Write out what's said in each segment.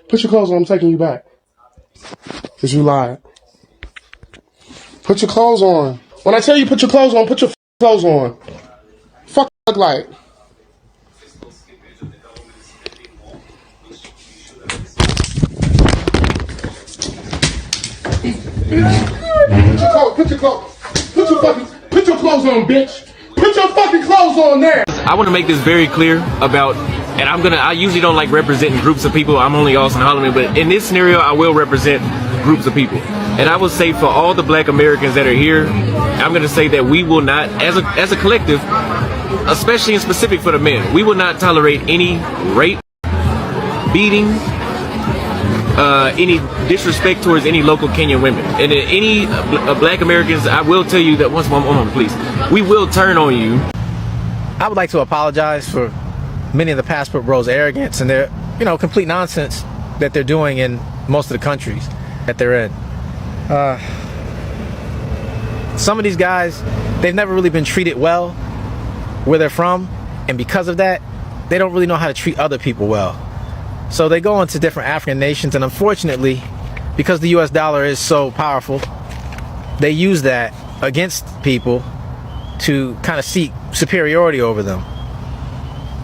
Put your clothes on, I'm taking you back. Because you lied. Put your clothes on. When I tell you put your clothes on, put your clothes on. Fuck look like. Put your clothes on, bitch. Put your fucking clothes on there. I want to make this very clear about, and I usually don't like representing groups of people. I'm only Austin Holloman, but in this scenario, I will represent groups of people. And I will say for all the black Americans that are here, I'm going to say that we will not, as a collective, especially in specific for the men, we will not tolerate any rape, beating, any disrespect towards any local Kenyan women. And any black Americans, I will tell you that one moment, please. We will turn on you. I would like to apologize for many of the passport bros' arrogance and their, complete nonsense that they're doing in most of the countries that they're in. Some of these guys, they've never really been treated well where they're from, and because of that, they don't really know how to treat other people well. So they go into different African nations, and unfortunately, because the US dollar is so powerful, they use that against people to kind of seek superiority over them.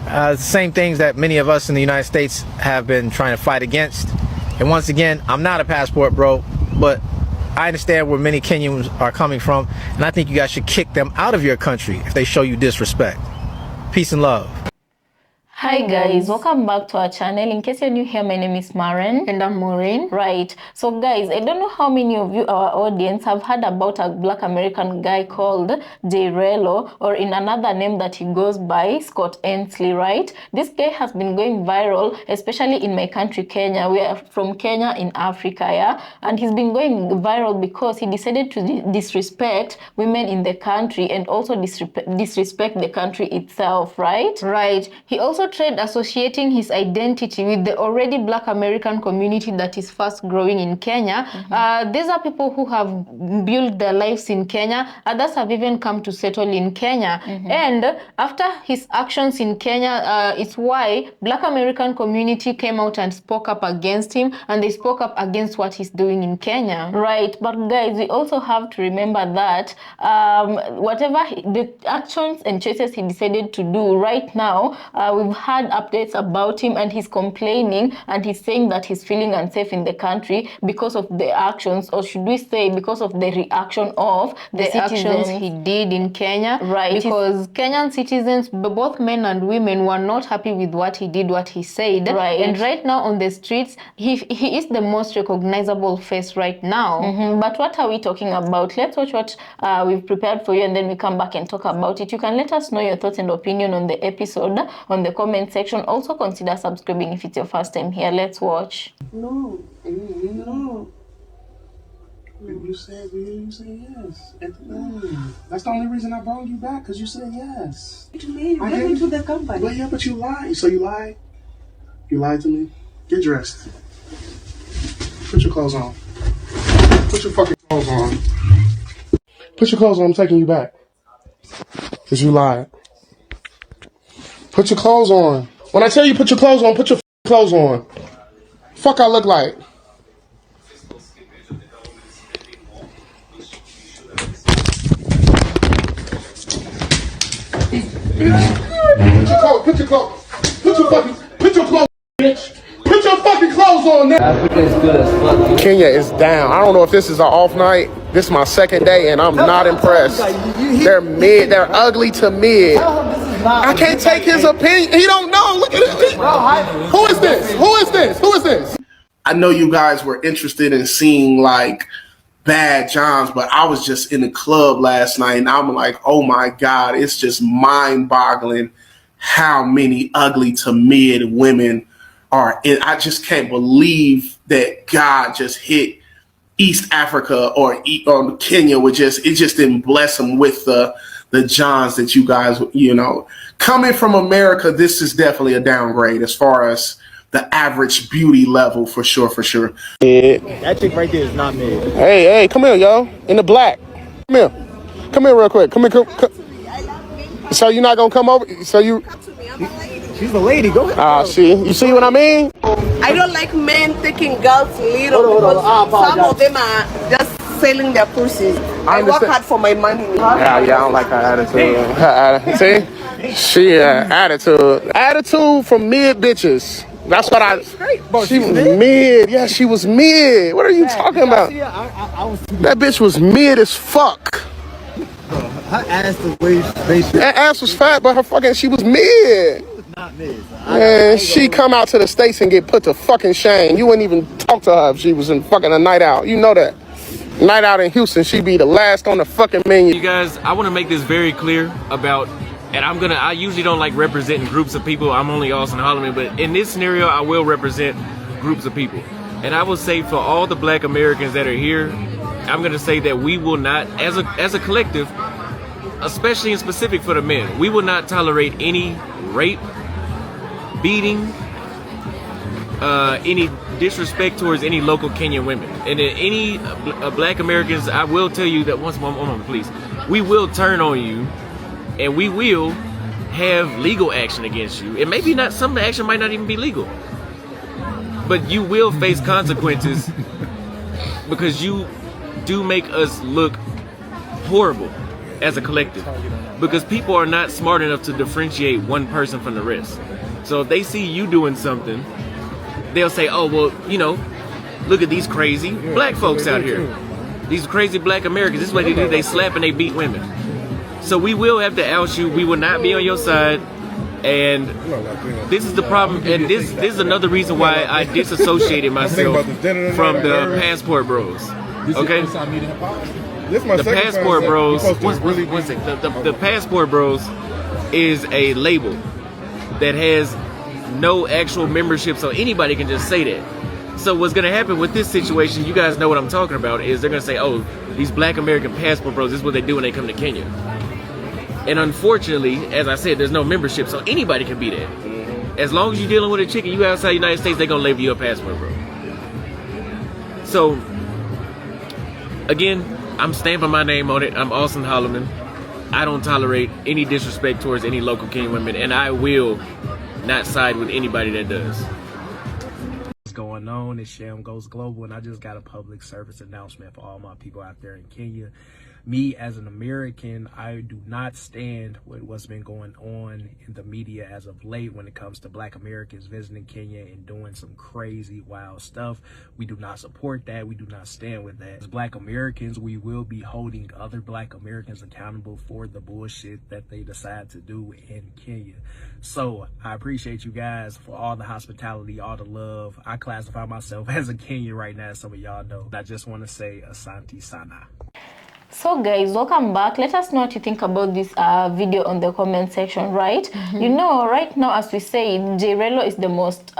The same things that many of us in the United States have been trying to fight against. And once again, I'm not a passport bro, but I understand where many Kenyans are coming from, and I think you guys should kick them out of your country if they show you disrespect. Peace and love. Hi guys, welcome back to our channel. In case you're new here, my name is Maren. And I'm Maureen. Right. So guys, I don't know how many of you, our audience, have heard about a black American guy called Jello, or in another name that he goes by, Scott Ainsley, right? This guy has been going viral, especially in my country, Kenya. We are from Kenya in Africa, yeah? And he's been going viral because he decided to disrespect women in the country and also disrespect the country itself, right? Right. He also tried associating his identity with the already black American community that is fast growing in Kenya. These are people who have built their lives in Kenya. Others have even come to settle in Kenya. And after his actions in Kenya, it's why black American community came out and spoke up against him, and they spoke up against what he's doing in Kenya. Right. But guys, we also have to remember that whatever the actions and choices he decided to do right now, we've had updates about him, and he's complaining, and he's saying that he's feeling unsafe in the country because of the actions, or should we say because of the reaction of the actions he did in Kenya. Right. Because Kenyan citizens, both men and women, were not happy with what he did, what he said. Right. And right now on the streets, he is the most recognizable face right now. But what are we talking about? Let's watch what we've prepared for you, and then we come back and talk about it. You can let us know your thoughts and opinion on the episode on the comment section. Also consider subscribing if it's your first time here. Let's watch. No. You said yes. That's the only reason I brought you back, because you said yes. To me, you get into the company. But yeah, but you lied. So you lied? You lied to me? Get dressed. Put your clothes on. Put your fucking clothes on. Put your clothes on, I'm taking you back. Because you lied. Put your clothes on. When I tell you put your clothes on, put your clothes on. Fuck I look like. Put your clothes, bitch. Put your fucking clothes on now. Africa is good as fuck. Kenya is down. I don't know if this is an off night. This is my second day, and I'm not impressed. They're mid. They're ugly to mid. I can't take his opinion. He don't know. Look at it. Who is this? Who is this? Who is this? I know you guys were interested in seeing like bad Johns, but I was just in the club last night, and I'm like, oh my God, it's just mind-boggling how many ugly to mid women are. And I just can't believe that God just hit East Africa or Kenya with it just didn't bless them with the Johns that you guys, coming from America, this is definitely a downgrade as far as the average beauty level, for sure. Yeah. That chick right there is not me. Hey, come here, yo. In the black. Come here real quick. Come here. So you're not gonna come over? So you She's the lady. Go ahead. See, you see what I mean? I don't like men taking girls little because some of them are just selling their pussies. I work understand. hard for my money. Yeah, I don't like her attitude. See, she attitude. Attitude from mid bitches. That's what she was mid. Yeah, she was mid. What are you talking about? That bitch was mid as fuck. Her ass was way. That ass was fat, but she was mid. Not mid. Man, she come out to the States and get put to fucking shame. You wouldn't even talk to her if she was in fucking a night out. You know that. Night out in Houston, she'd be the last on the fucking menu. You guys, I want to make this very clear about, and I usually don't like representing groups of people. I'm only Austin Holloman, but in this scenario, I will represent groups of people. And I will say for all the black Americans that are here, I'm going to say that we will not, as a collective, especially in specific for the men, we will not tolerate any rape, beating, any disrespect towards any local Kenyan women. And any black Americans, I will tell you that one moment, please. We will turn on you, and we will have legal action against you. And maybe not, some action might not even be legal, but you will face consequences because you do make us look horrible as a collective, because people are not smart enough to differentiate one person from the rest. So if they see you doing something, they'll say, oh, well, you know, look at these crazy black folks out here. These crazy black Americans, this is what they do, they slap and they beat women. So we will have to out you, we will not be on your side, and this is the problem, and this is another reason why I disassociated myself from the Passport Bros. Okay? The Passport Bros, one second. The Passport Bros is a label that has no actual membership, so anybody can just say that. So what's going to happen with this situation, you guys know what I'm talking about, is they're going to say, oh, these black American Passport Bros, this is what they do when they come to Kenya. And unfortunately, as I said, there's no membership, so anybody can be that. As long as you're dealing with a chick and you outside the United States, they're going to label you a Passport Bro. So, again, I'm stamping my name on it. I'm Austin Holloman. I don't tolerate any disrespect towards any local Kenyan women, and I will not side with anybody that does. What's going on? It's Sham Goes Global, and I just got a public service announcement for all my people out there in Kenya. Me, as an American, I do not stand with what's been going on in the media as of late when it comes to black Americans visiting Kenya and doing some crazy, wild stuff. We do not support that. We do not stand with that. As black Americans, we will be holding other black Americans accountable for the bullshit that they decide to do in Kenya. So I appreciate you guys for all the hospitality, all the love. I classify myself as a Kenyan right now, some of y'all know. I just want to say Asante Sana. So guys, welcome back. Let us know what you think about this video on the comment section, right? You know, right now, as we say, Jello is the most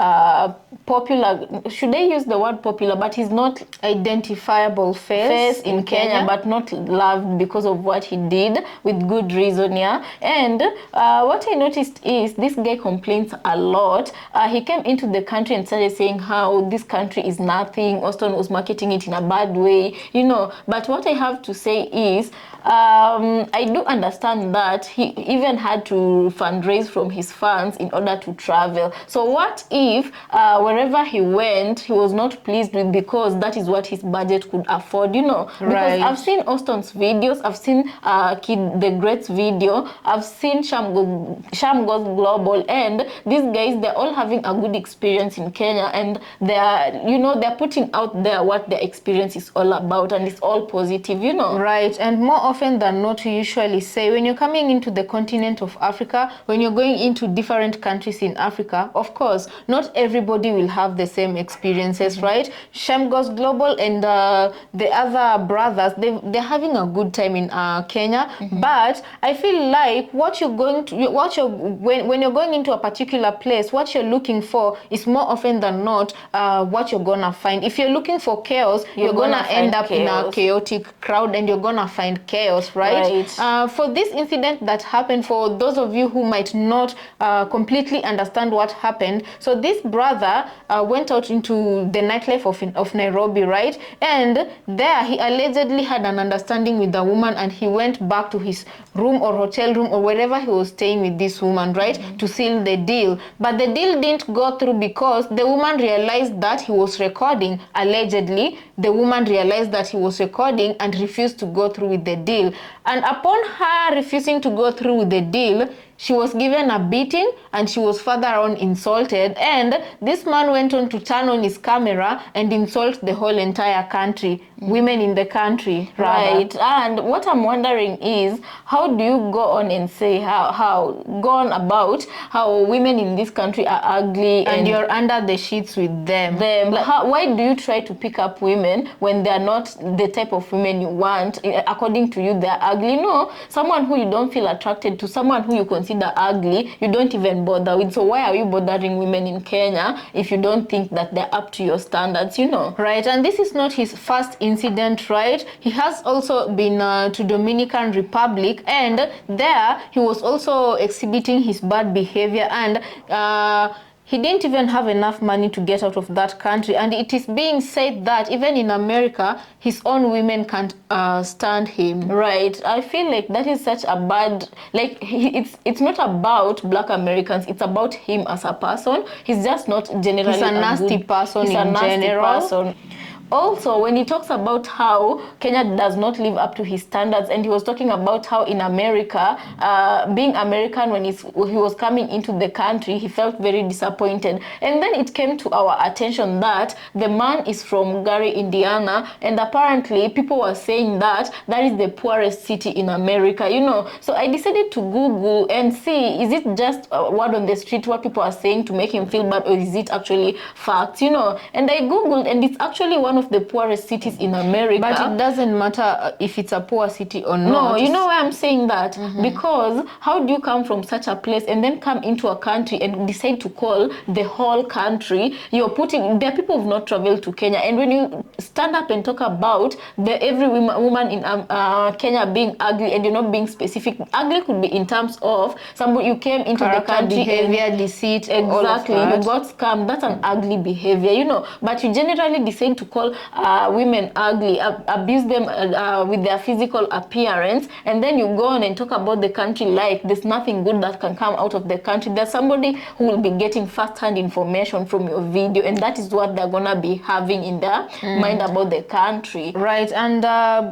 popular, should I use the word popular, but he's not identifiable face in Kenya, but not loved because of what he did, with good reason, yeah. And what I noticed is this guy complains a lot. He came into the country and started saying how this country is nothing. Austin was marketing it in a bad way, you know. But what I have to say is, I do understand that he even had to fundraise from his fans in order to travel. So what if wherever he went, he was not pleased with, because that is what his budget could afford, you know? Because I've seen Austin's videos, I've seen Kid the Great's video, I've seen Sham Goes Global, and these guys, they're all having a good experience in Kenya, and they're, you know, they're putting out there what their experience is all about, and it's all positive, you know? Right, and more often than not, we usually say when you're coming into the continent of Africa, when you're going into different countries in Africa, of course, not everybody will have the same experiences, right? Sham Goes Global and the other brothers, they're having a good time in Kenya, but I feel like what you're going to, when you're going into a particular place, what you're looking for is more often than not what you're gonna find. If you're looking for chaos, you're gonna end up in a chaotic crowd, and you're gonna find chaos, right? For this incident that happened, for those of you who might not completely understand what happened, so this brother, went out into the nightlife of Nairobi, right? And there he allegedly had an understanding with the woman, and he went back to his room or hotel room or wherever he was staying with this woman, right, to seal the deal. But the deal didn't go through because the woman realized that he was recording. Allegedly, the woman realized that he was recording and refused to go through with the deal. And upon her refusing to go through with the deal, she was given a beating and she was further on insulted, and this man went on to turn on his camera and insult the whole entire country, women in the country, right? And what I'm wondering is, how do you go on and say go on about how women in this country are ugly and you're under the sheets with them? Why do you try to pick up women when they're not the type of women you want? According to you, they're ugly. No, someone who you don't feel attracted to, someone who you consider ugly, you don't even bother with. So why are you bothering women in Kenya if you don't think that they're up to your standards, you know? Right, and this is not his first incident, right? He has also been to Dominican Republic, and there he was also exhibiting his bad behavior, and he didn't even have enough money to get out of that country. And it is being said that even in America, his own women can't stand him. Right. I feel like that is such a bad, like, it's not about black Americans. It's about him as a person. He's just not generally He's a nasty person in general. Also, when he talks about how Kenya does not live up to his standards, and he was talking about how in America, being American, when he was coming into the country, he felt very disappointed. And then it came to our attention that the man is from Gary, Indiana, and apparently people were saying that that is the poorest city in America, you know. So I decided to Google and see, is it just a word on the street, what people are saying to make him feel bad, or is it actually facts, you know? And I Googled, and it's actually one of the poorest cities in America. But it doesn't matter if it's a poor city or not. No, you know why I'm saying that? Because how do you come from such a place and then come into a country and decide to call the whole country, there are people who've not traveled to Kenya, and when you stand up and talk about every woman in Kenya being ugly, and you're not being specific, ugly could be in terms of somebody you came into the country, behavior, deceit, exactly, you got scammed, that's an ugly behavior, you know. But you generally decide to call women ugly, abuse them with their physical appearance, and then you go on and talk about the country like there's nothing good that can come out of the country. There's somebody who will be getting first-hand information from your video, and that is what they're gonna be having in their mind about the country. Right, and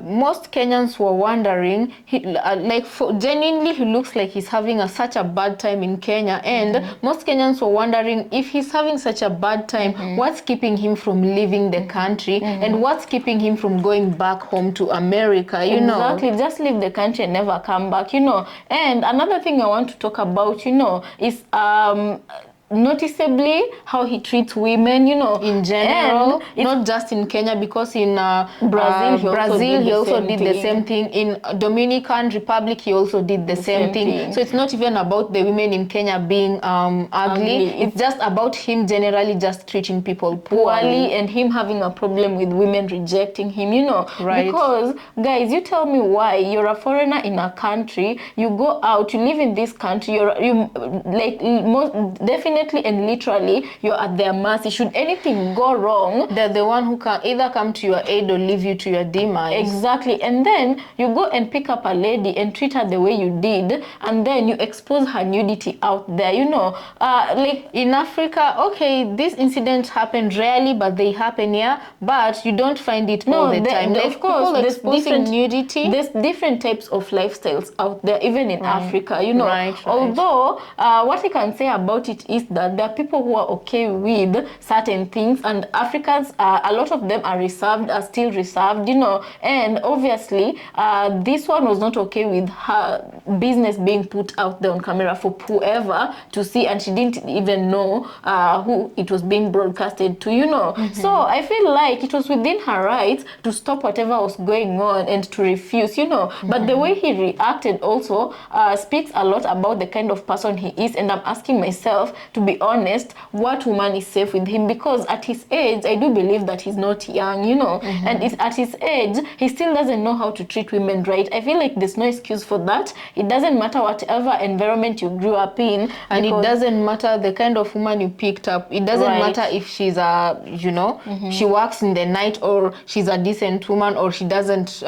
most Kenyans were wondering, genuinely he looks like he's having such a bad time in Kenya, and most Kenyans were wondering, if he's having such a bad time, what's keeping him from leaving the country? And what's keeping him from going back home to America, you know? Exactly, just leave the country and never come back, you know. And another thing I want to talk about, you know, is noticeably how he treats women, you know, in general, not just in Kenya, because in Brazil he also did the same thing. In Dominican Republic he also did the same thing. So it's not even about the women in Kenya being ugly. It's just about him generally just treating people poorly, and him having a problem with women rejecting him, you know. Right. Because guys, you tell me why you're a foreigner in a country, you go out, you live in this country, definitely and literally you're at their mercy. Should anything go wrong, they're the one who can either come to your aid or leave you to your demise. Exactly. And then you go and pick up a lady and treat her the way you did, and then you expose her nudity out there, you know. Like in Africa, okay, these incidents happen rarely, but they happen here, but you don't find it all the time. Of course, there's different nudity. There's different types of lifestyles out there, even in Africa, you know. Right. Although what I can say about it is that there are people who are okay with certain things, and Africans, a lot of them are still reserved, you know. And obviously this one was not okay with her business being put out there on camera for whoever to see, and she didn't even know who it was being broadcasted to, you know. So I feel like it was within her rights to stop whatever was going on and to refuse, you know. But the way he reacted also speaks a lot about the kind of person he is, and I'm asking myself, to to be honest, what woman is safe with him? Because at his age, I do believe that he's not young, you know, and at his age, he still doesn't know how to treat women right. I feel like there's no excuse for that. It doesn't matter whatever environment you grew up in, and it doesn't matter the kind of woman you picked up. It doesn't matter if she's a, you know, she works in the night, or she's a decent woman, or she doesn't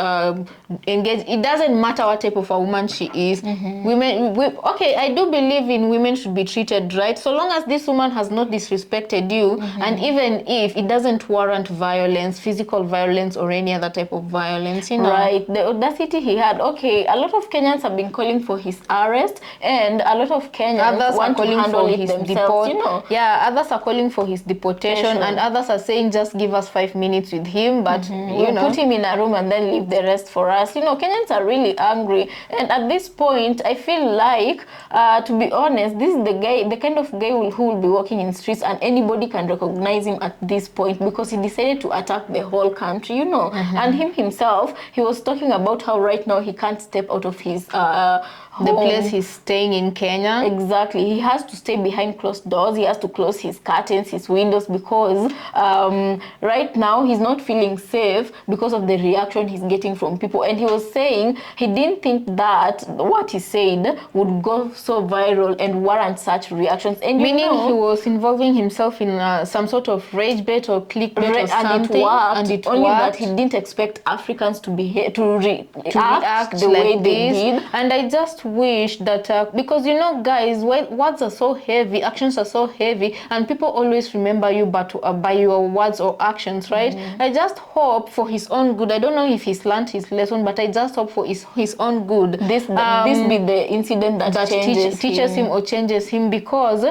engage. It doesn't matter what type of a woman she is. Okay, I do believe in women should be treated right, so long as this woman has not disrespected you, and even if it doesn't warrant violence, physical violence, or any other type of violence, you know. Right, the audacity he had. Okay, a lot of Kenyans have been calling for his arrest, and a lot of Kenyans want to handle it themselves, you know. Yeah, others are calling for his deportation, and others are saying just give us 5 minutes with him, but you know, put him in a room and then leave the rest for us. You know, Kenyans are really angry, and at this point, I feel like, to be honest, this is the guy, the kind of guy who will be walking in streets, and anybody can recognize him at this point, because he decided to attack the whole country, you know. And him himself, he was talking about how right now he can't step out of his the place he's staying in Kenya. Exactly. He has to stay behind closed doors. He has to close his curtains, his windows, because right now he's not feeling safe because of the reaction he's getting from people. And he was saying he didn't think that what he said would go so viral and warrant such reactions. And meaning he was involving himself in some sort of rage bait or clickbait or something. And it worked. Only that he didn't expect Africans to react the way they did. And I just wish that because, you know, guys, words are so heavy, actions are so heavy, and people always remember you by your words or actions, right? I just hope for his own good. I don't know if he's learned his lesson, but I just hope for his own good this be the incident that teaches him or changes him, because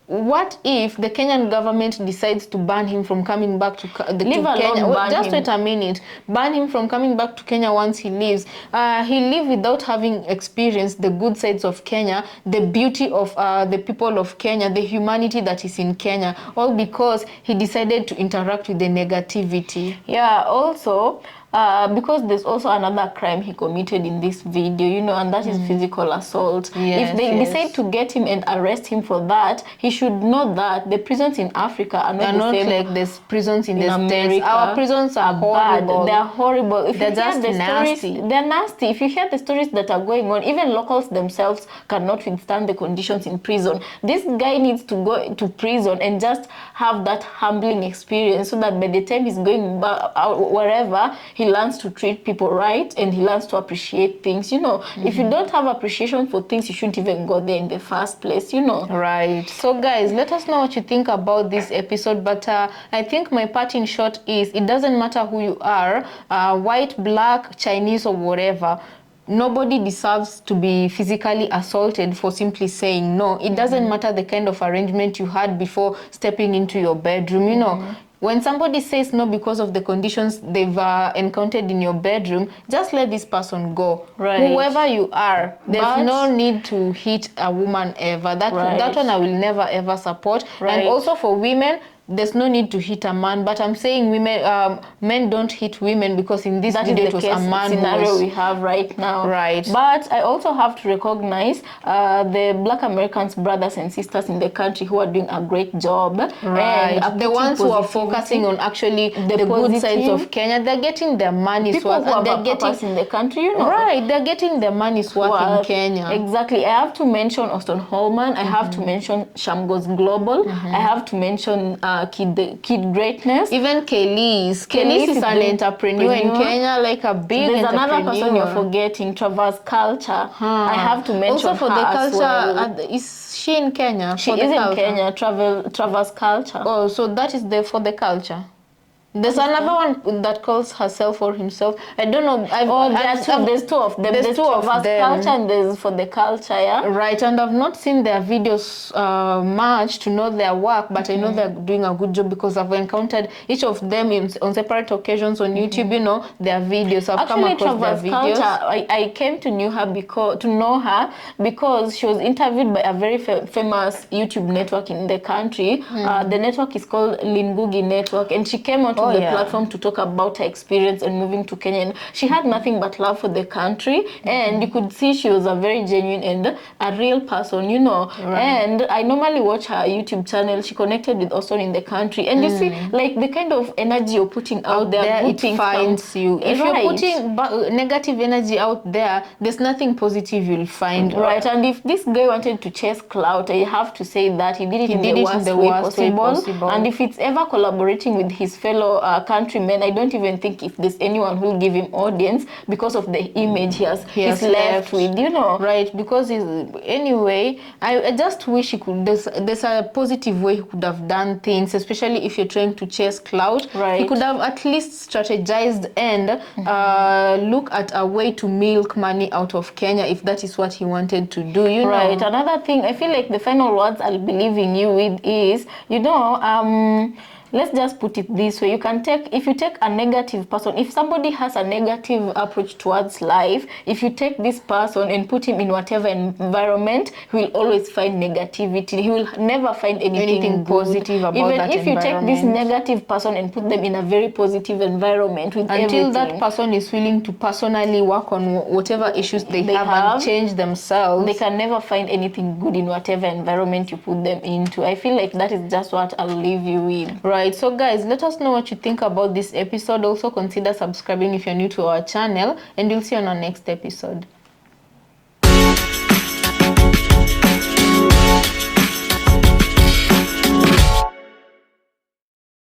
what if the Kenyan government decides to ban him from coming back to Kenya? Just wait a minute. Ban him from coming back to Kenya once he leaves. He leave without having experienced the good sides of Kenya, the beauty of the people of Kenya, the humanity that is in Kenya, all because he decided to interact with the negativity. Yeah, also, because there's also another crime he committed in this video, you know, and that is physical assault. If they decide to get him and arrest him for that, he should know that the prisons in Africa are not the same like the prisons in the America. States. Our prisons are horrible. Bad. They're horrible. If they're just nasty. They're nasty. If you hear the stories that are going on, even locals themselves cannot withstand the conditions in prison. This guy needs to go to prison and just have that humbling experience, so that by the time he's going back out wherever, he learns to treat people right, and he learns to appreciate things, you know. If you don't have appreciation for things, you shouldn't even go there in the first place, you know. Right. So guys, let us know what you think about this episode, but I think my part in short is, it doesn't matter who you are, white, black, Chinese, or whatever. Nobody deserves to be physically assaulted for simply saying no. It doesn't matter the kind of arrangement you had before stepping into your bedroom, you know. When somebody says no because of the conditions they've encountered in your bedroom, just let this person go. Right. Whoever you are, there's no need to hit a woman ever. That one I will never ever support. And also for women, there's no need to hit a man, but I'm saying women, men don't hit women, because in this video it was a man scenario we have right now. Right. But I also have to recognize the Black Americans, brothers and sisters in the country, who are doing a great job. Right. And the ones who are focusing on actually the good sides of Kenya, they're getting their money's worth. And they're getting in the country, you know. Right. They're getting their money's worth in Kenya. Exactly. I have to mention Austin Holman. I have to mention Shamgo's Global. I have to mention Kid Greatness. Even Kelly's is an entrepreneur in Kenya, like a big There's entrepreneur. another person you're forgetting, Traverse Culture. I have to mention also for her the culture. as well. Is she in Kenya? She is in Kenya. Traverse Culture. Oh, so that is there for the culture. There's another one that calls herself or himself. I don't know. There's two of them. There's two of them. Culture and there's for the culture, yeah. Right, and I've not seen their videos much to know their work, but I know they're doing a good job, because I've encountered each of them on separate occasions on YouTube. You know, their videos. I've come across their videos. Culture, I came to know her because she was interviewed by a very famous YouTube network in the country. The network is called Lingugi Network, and she came out the platform to talk about her experience and moving to Kenya. And she had nothing but love for the country, and you could see she was a very genuine and a real person, you know. And I normally watch her YouTube channel. She connected with Austin in the country, and you see, like, the kind of energy you're putting out there, it finds you. If you're putting negative energy out there, there's nothing positive you'll find. Right, and if this guy wanted to chase clout, I have to say that he did it in the worst way possible. And if it's ever collaborating with his fellow countrymen, I don't even think if there's anyone who'll give him audience because of the image he's left with, you know. Right, because anyway, I just wish he could, there's a positive way he could have done things, especially if you're trying to chase clout. Right. He could have at least strategized and look at a way to milk money out of Kenya if that is what he wanted to do, you know. Right. Another thing, I feel like the final words I'll be leaving you with is, you know, let's just put it this way. You can take, if you take a negative person, if somebody has a negative approach towards life, if you take this person and put him in whatever environment, he will always find negativity. He will never find anything positive about even that if you take this negative person and put them in a very positive environment with until that person is willing to personally work on whatever issues they have and change themselves, they can never find anything good in whatever environment you put them into. I feel like that is just what I'll leave you with. Right. So guys, let us know what you think about this episode. Also consider subscribing if you're new to our channel, and we'll see you on our next episode.